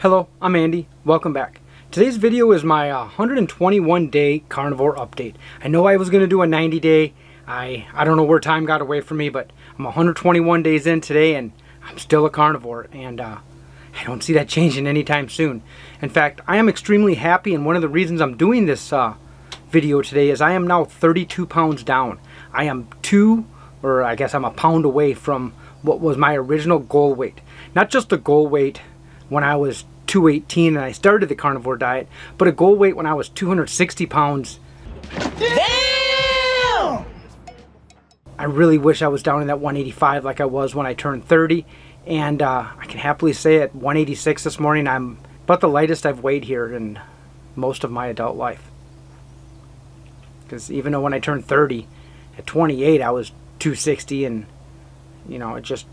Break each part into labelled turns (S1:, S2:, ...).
S1: Hello, I'm Andy. Welcome back. Today's video is my 121-day carnivore update. I know I was going to do a 90-day. I don't know where time got away from me, but I'm 121 days in today and I'm still a carnivore, and I don't see that changing anytime soon. In fact, I am extremely happy, and one of the reasons I'm doing this video today is I am now 32 pounds down. I am I'm a pound away from what was my original goal weight. Not just a goal weight when I was 218 and I started the carnivore diet, but a goal weight when I was 260 pounds. Damn! I really wish I was down in that 185 like I was when I turned 30, and I can happily say at 186 this morning I'm about the lightest I've weighed here in most of my adult life. Because even though when I turned 30 at 28 I was 260, and you know, it just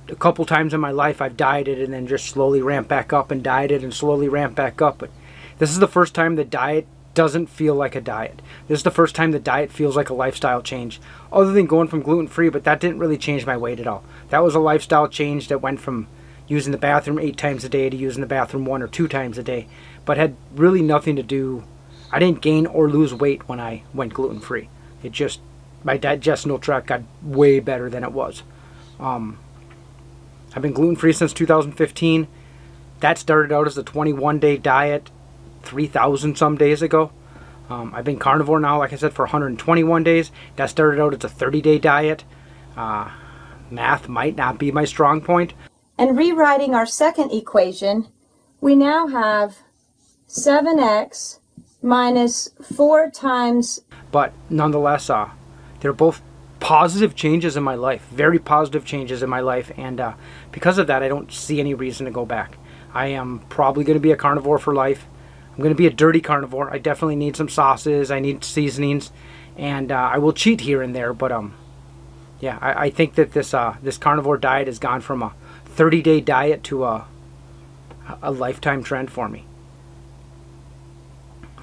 S1: a couple times in my life I've dieted and then just slowly ramped back up, and dieted and slowly ramped back up. But this is the first time the diet doesn't feel like a diet. This is the first time the diet feels like a lifestyle change, other than going from gluten-free, but that didn't really change my weight at all. That was a lifestyle change that went from using the bathroom 8 times a day to using the bathroom 1 or 2 times a day, but had really nothing to do. I didn't gain or lose weight when I went gluten-free. It just, my digestional tract got way better than it was. I've been gluten-free since 2015. That started out as a 21-day diet 3,000 some days ago. I've been carnivore now, like I said, for 121 days. That started out as a 30-day diet. Math might not be my strong point.
S2: And rewriting our second equation, we now have 7x minus 4 times...
S1: But nonetheless, they're both positive changes in my life, very positive changes in my life, and because of that I don't see any reason to go back. I am probably going to be a carnivore for life. I'm going to be a dirty carnivore. I definitely need some sauces, I need seasonings, and I will cheat here and there, but yeah, I think that this carnivore diet has gone from a 30-day diet to a lifetime trend for me.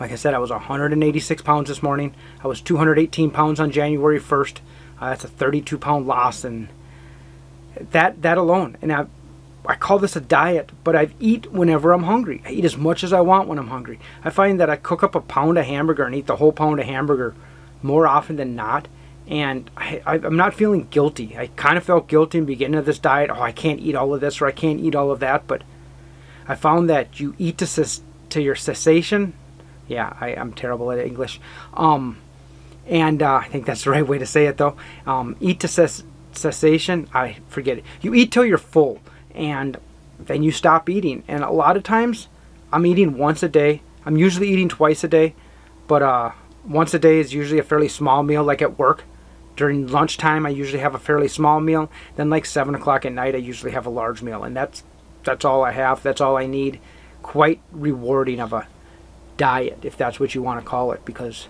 S1: Like I said, I was 186 pounds this morning. I was 218 pounds on January 1st. That's a 32-pound loss, and that alone. And I call this a diet, but I eat whenever I'm hungry. I eat as much as I want when I'm hungry. I find that I cook up a pound of hamburger and eat the whole pound of hamburger more often than not, and I'm not feeling guilty. I kind of felt guilty in the beginning of this diet. Oh, I can't eat all of this, or I can't eat all of that, but I found that you eat to your cessation. Yeah, I'm terrible at English. And I think that's the right way to say it, though. Eat to cessation. I forget it. You eat till you're full, and then you stop eating. And a lot of times, I'm eating once a day. I'm usually eating twice a day, but once a day is usually a fairly small meal, like at work. During lunchtime, I usually have a fairly small meal. Then, like 7 o'clock at night, I usually have a large meal, and that's all I have. That's all I need. Quite rewarding of a diet, if that's what you want to call it, because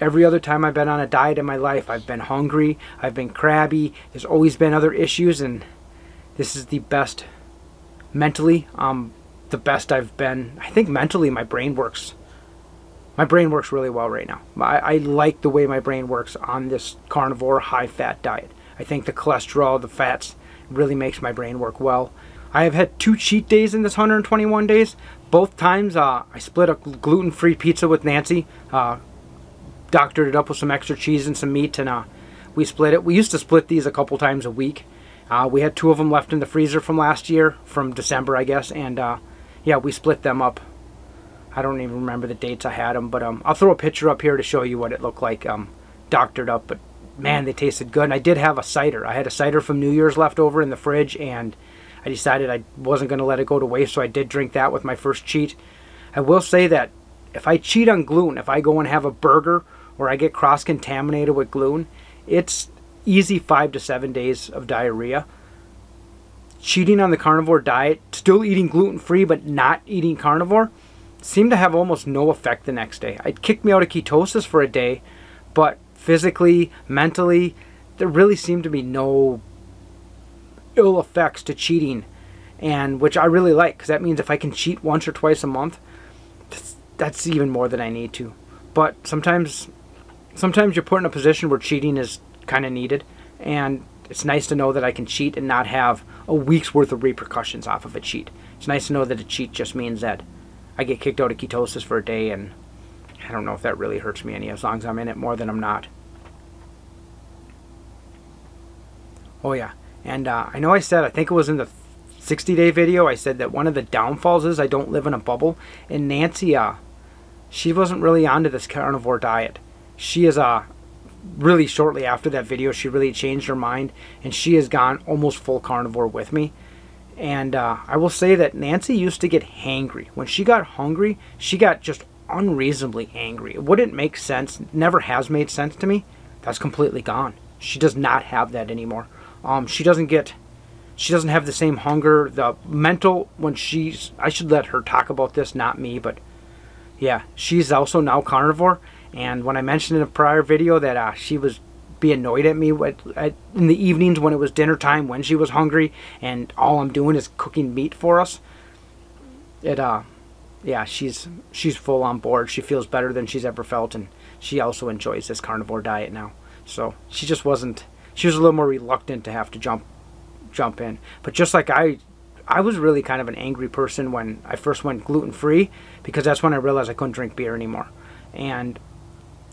S1: every other time I've been on a diet in my life, I've been hungry, I've been crabby, there's always been other issues, and this is the best mentally, the best I've been. I think mentally my brain works really well right now. I like the way my brain works on this carnivore high-fat diet. I think the cholesterol, the fats, really makes my brain work well. I have had 2 cheat days in this 121 days. Both times I split a gluten-free pizza with Nancy, doctored it up with some extra cheese and some meat, and we split it. We used to split these a couple times a week. We had 2 of them left in the freezer from last year, from December I guess, and yeah, we split them up. I don't even remember the dates I had them, but I'll throw a picture up here to show you what it looked like doctored up, but man, they tasted good. And I did have a cider. I had a cider from New Year's left over in the fridge, and I decided I wasn't going to let it go to waste, so I did drink that with my first cheat. I will say that if I cheat on gluten, if I go and have a burger or I get cross-contaminated with gluten, it's easy 5 to 7 days of diarrhea. Cheating on the carnivore diet, still eating gluten-free but not eating carnivore, seemed to have almost no effect the next day. It kicked me out of ketosis for a day, but physically, mentally, there really seemed to be no ill effects to cheating, and which I really like, because that means if I can cheat once or twice a month, that's even more than I need to. But sometimes you're put in a position where cheating is kind of needed, and it's nice to know that I can cheat and not have a week's worth of repercussions off of a cheat. it's nice to know that a cheat just means that I get kicked out of ketosis for a day, and I don't know if that really hurts me any, as long as I'm in it more than I'm not. Oh yeah, and I know I said, I think it was in the 60-day video, I said that one of the downfalls is I don't live in a bubble. And Nancy, she wasn't really onto this carnivore diet. She is really shortly after that video, she really changed her mind, and she has gone almost full carnivore with me. And I will say that Nancy used to get hangry. When she got hungry, she got just unreasonably angry. It wouldn't make sense, never has made sense to me. That's completely gone. She does not have that anymore. She doesn't have the same hunger, the mental, I should let her talk about this, not me, but yeah, she's also now carnivore. And when I mentioned in a prior video that she was be annoyed at me in the evenings when it was dinner time, when she was hungry and all I'm doing is cooking meat for us, yeah, she's full on board. She feels better than she's ever felt, and she also enjoys this carnivore diet now. So she was a little more reluctant to have to jump in. But just like I was really kind of an angry person when I first went gluten-free, because that's when I realized I couldn't drink beer anymore. And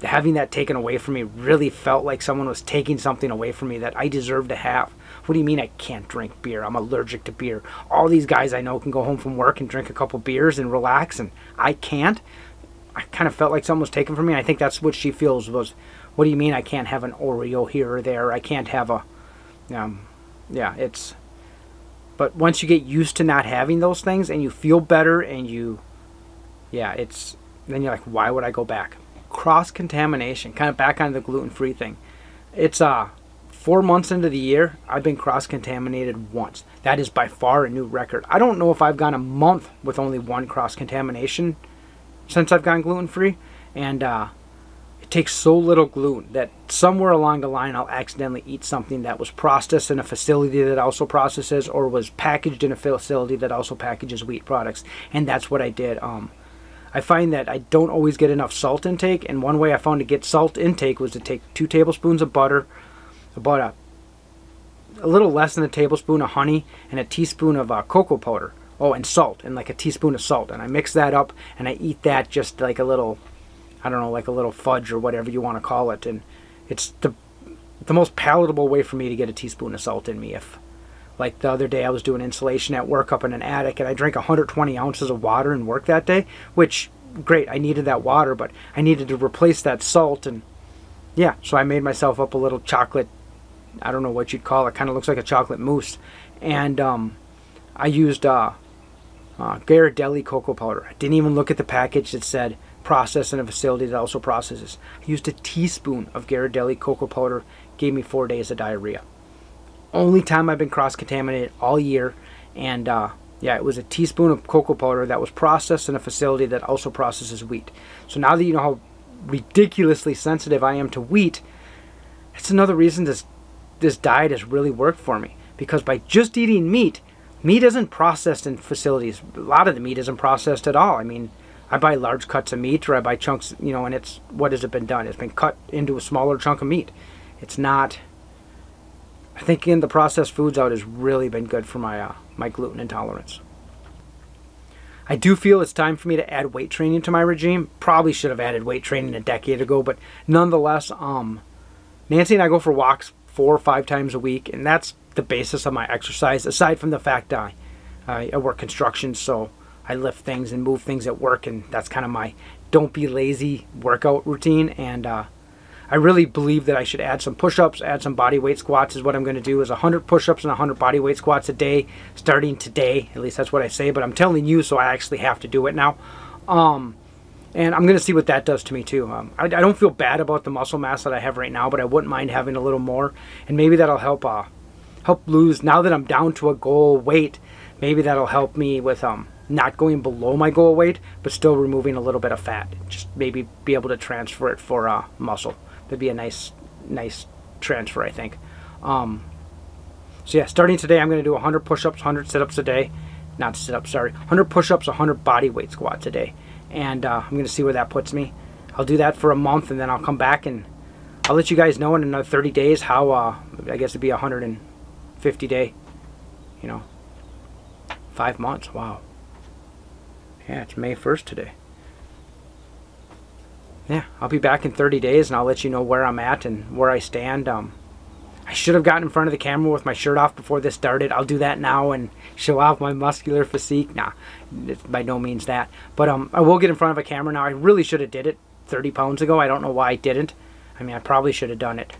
S1: having that taken away from me really felt like someone was taking something away from me that I deserve to have. What do you mean I can't drink beer? I'm allergic to beer. All these guys I know can go home from work and drink a couple beers and relax, and I can't. I kind of felt like someone was taken from me. And I think that's what she feels was, what do you mean I can't have an Oreo here or there? I can't have a, yeah, it's, but once you get used to not having those things and you feel better and then you're like, why would I go back? Cross-contamination, kind of back on the gluten-free thing. It's 4 months into the year, I've been cross-contaminated once. That is by far a new record. I don't know if I've gone a month with only one cross-contamination since I've gone gluten-free, and it takes so little gluten that somewhere along the line I'll accidentally eat something that was processed in a facility that also processes, or was packaged in a facility that also packages wheat products, and that's what I did. I find that I don't always get enough salt intake, and one way I found to get salt intake was to take 2 tablespoons of butter, about a little less than a tablespoon of honey, and a teaspoon of cocoa powder. Oh, and salt, and like a teaspoon of salt. And I mix that up, and I eat that just like a little, I don't know, like a little fudge or whatever you want to call it. And it's the most palatable way for me to get a teaspoon of salt in me. If, like the other day I was doing insulation at work up in an attic, and I drank 120 ounces of water in work that day, which, great, I needed that water, but I needed to replace that salt. And yeah, so I made myself up a little chocolate, I don't know what you'd call it, kind of looks like a chocolate mousse. And I used Ghirardelli cocoa powder. I didn't even look at the package. It said processed in a facility that also processes. I used a teaspoon of Ghirardelli cocoa powder, gave me 4 days of diarrhea. Only time I've been cross-contaminated all year. And yeah, it was a teaspoon of cocoa powder that was processed in a facility that also processes wheat. So now that you know how ridiculously sensitive I am to wheat, it's another reason this diet has really worked for me. Because by just eating meat isn't processed in facilities. A lot of the meat isn't processed at all. I mean, I buy large cuts of meat, or I buy chunks, you know, and it's, what has it been done? It's been cut into a smaller chunk of meat. It's not, I think getting the processed foods out has really been good for my my gluten intolerance. I do feel it's time for me to add weight training to my regime. Probably should have added weight training a decade ago, but nonetheless, Nancy and I go for walks 4 or 5 times a week, and that's the basis of my exercise, aside from the fact that I work construction, so I lift things and move things at work, and that's kind of my don't be lazy workout routine. And I really believe that I should add some push-ups, add some body weight squats is what I'm going to do, is 100 push-ups and 100 body weight squats a day, starting today. At least that's what I say, but I'm telling you, so I actually have to do it now. And I'm going to see what that does to me too. I don't feel bad about the muscle mass that I have right now, but I wouldn't mind having a little more, and maybe that'll help lose, now that I'm down to a goal weight, maybe that'll help me with not going below my goal weight, but still removing a little bit of fat. Just maybe be able to transfer it for muscle. That'd be a nice transfer, I think. So yeah, starting today, I'm going to do 100 push-ups, 100 sit-ups a day. Not sit-ups, sorry. 100 push-ups, 100 body weight squats a day. And I'm going to see where that puts me. I'll do that for a month, and then I'll come back and I'll let you guys know in another 30 days how, I guess it'd be a 150 day, you know, 5 months. Wow. Yeah, it's May 1st today. Yeah, I'll be back in 30 days and I'll let you know where I'm at and where I stand. I should have gotten in front of the camera with my shirt off before this started. I'll do that now and show off my muscular physique. Nah, it's by no means that. But I will get in front of a camera now. I really should have did it 30 pounds ago. I don't know why I didn't. I mean, I probably should have done it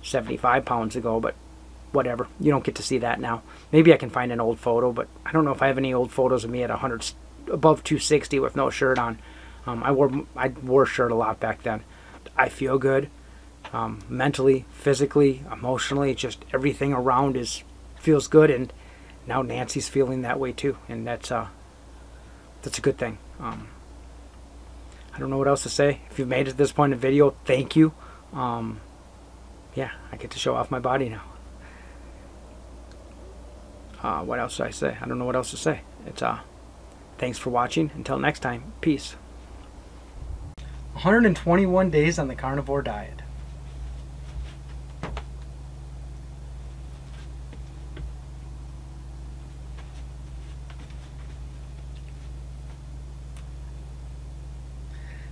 S1: 75 pounds ago, but whatever. You don't get to see that now. Maybe I can find an old photo, but I don't know if I have any old photos of me at 100, above 260 with no shirt on. I wore a shirt a lot back then. I feel good. Mentally, physically, emotionally, just everything around feels good, and now Nancy's feeling that way too, and that's a good thing. I don't know what else to say. If you've made it to this point in the video, thank you. Yeah, I get to show off my body now. What else should I say? I don't know what else to say. It's thanks for watching. Until next time, peace. 121 days on the carnivore diet.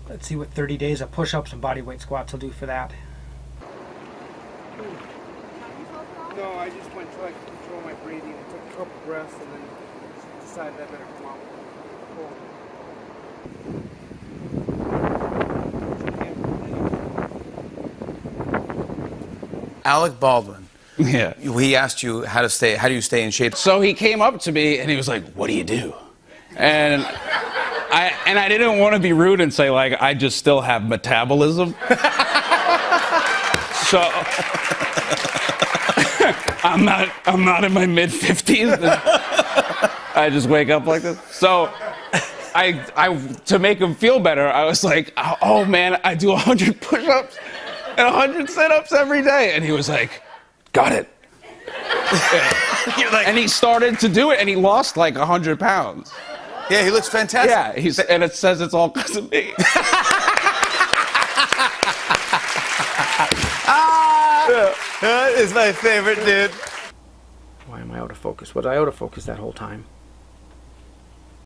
S1: Let's see what 30 days of push-ups and bodyweight squats will do for that. No, I just went to control my breathing. I took a couple breaths and then decided I better come out cold.
S3: Alec Baldwin.
S4: Yeah.
S3: He asked you how do you stay in shape?
S4: So he came up to me and he was like, "What do you do?" And I didn't want to be rude and say like I just still have metabolism. So I'm not in my mid-50s. I just wake up like this. So I to make him feel better, I was like, "Oh man, I do 100 push-ups and 100 sit-ups every day." And he was like, "Got it."
S3: You're like,
S4: And he started to do it, and he lost like 100 pounds.
S3: yeah, he looks fantastic.
S4: Yeah, and it says it's all because of me.
S3: That is my favorite, dude.
S1: Why am I out of focus? Was I out of focus that whole time?